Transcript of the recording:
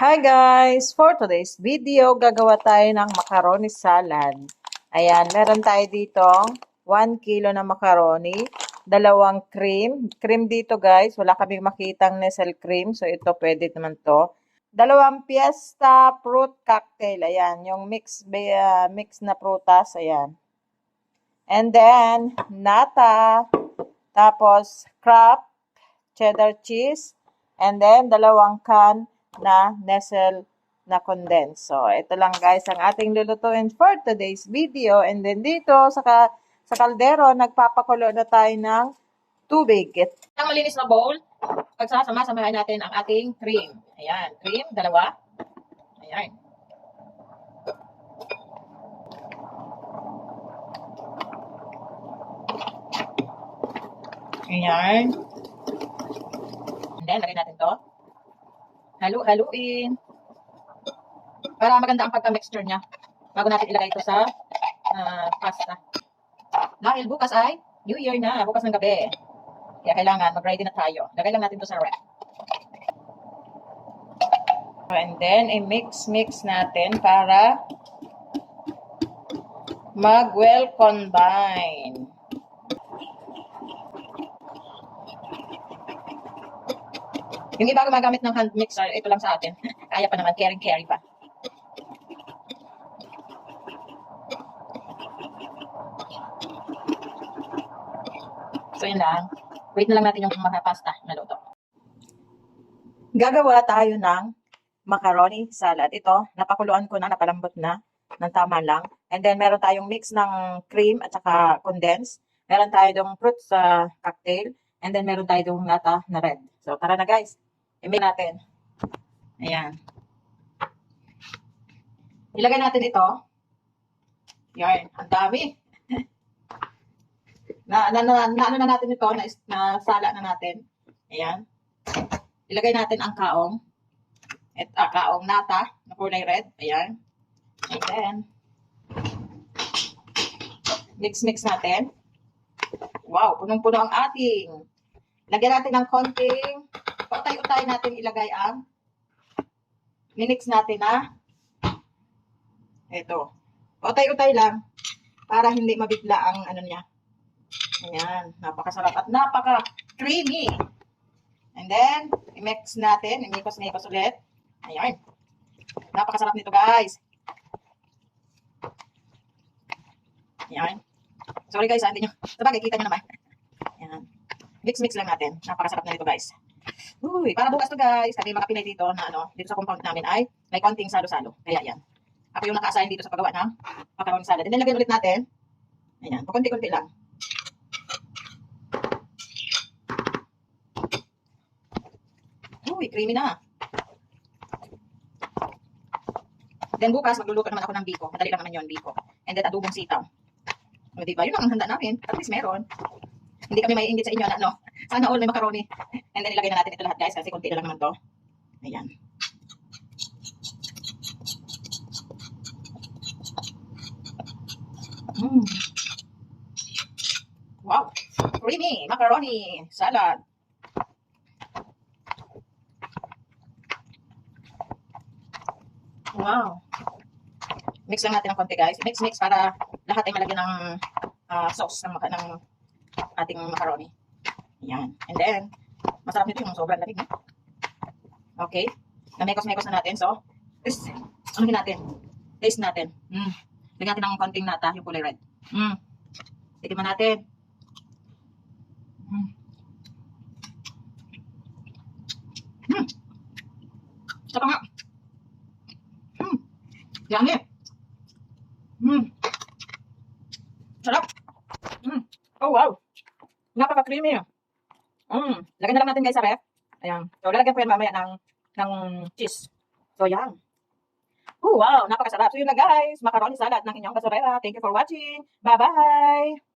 Hi guys! For today's video, gagawa tayo ng macaroni salad. Ayan, meron tayo ditong 1 kilo na macaroni, 2 cream. Cream dito guys, wala kaming makitang Nestle cream, so ito pwede naman to. 2 Fiesta fruit cocktail, ayan, yung mix na prutas, ayan. And then, nata, tapos Kraft, cheddar cheese, and then 2 can na Nestle na condense. So, ito lang guys ang ating lulutuin for today's video. And then dito sa kaldero, nagpapakulo na tayo ng tubig. Ang malinis na bowl, pagsasama-samahin natin ang ating cream. Ayan, cream, 2. Ayan. Ayan. And then, lagay natin to. Halu-haluin. Para maganda ang pagka-mixture niya. Bago natin ilagay ito sa pasta. Dahil bukas ay New Year na. Bukas ng gabi. Kaya kailangan mag-ready na tayo. Lagay lang natin ito sa ref. And then, i-mix natin para mag-well combine. Yung iba gumagamit ng hand mixer, ito lang sa atin. Kaya pa naman, carry pa. So yun lang. Wait na lang natin yung mga pasta na luto. Gagawa tayo ng macaroni salad. Ito, napakuluan ko na, napalambot na, ng tama lang. And then meron tayong mix ng cream at saka condense. Meron tayong fruits cocktail. And then meron tayong nata na red. So tara na guys. I-mix natin. Ayan. Ilagay natin ito. Yan. Ang dami. na natin ito. Na sala na natin. Ayan. Ilagay natin ang kaong. Kaong nata. Na kulay red. Ayan. And then, mix natin. Wow. Punong-puno ang ating. Lagyan natin ng konting utay-utay natin ilagay ang minix natin na ito. Utay-utay lang para hindi mabigla ang ano niya. Ayan. Napakasarap at napaka-creamy. And then, i-mix natin. I-mix ulit. Ayan. Napakasarap nito guys. Ayan. Sorry guys, hindi nyo. Sabagay, kita nyo naman. Ayan. Mix lang natin. Napakasarap na nito guys. Uy, para bukas to guys. Kasi mga Pinay dito na dito sa compound namin ay may konting salo-salo. Kaya yan. Ako yung naka-assign dito sa paggawa ng macaroni salad. And then lagyan ulit natin. Ayan, pakunti-kunti lang. Uy, creamy na. Then bukas magluluto naman ako ng biko. Madali lang naman yun, biko. And then adobong sitaw. O diba, yun ang handa namin. At least meron. Hindi kami may ingit sa inyo na sana all may macaroni. And then ilagay na natin ito lahat guys kasi konti na lang naman to. Ayan. Wow! Creamy macaroni salad. Wow! Mix lang natin ng konti guys. Mix para lahat ay malagyan ng sauce ng ating macaroni. Ayan. And then, masarap nito yung sobrang lamig. Okay. Namekos-mekos na natin. So, anuhin natin. Taste natin. Lagyan natin ng konting nata, yung kulay red. Tikiman natin. Saka nga. Yummy. Sarap. Oh, wow. Napaka-creamy. Lagyan na lang natin guys sa ref. Ayan. So, lalagyan ko yan mamaya ng cheese. So, yan. Oh, wow. Napakasarap. So, yun na guys. Macaroni salad ng inyong kasorera. Thank you for watching. Bye-bye.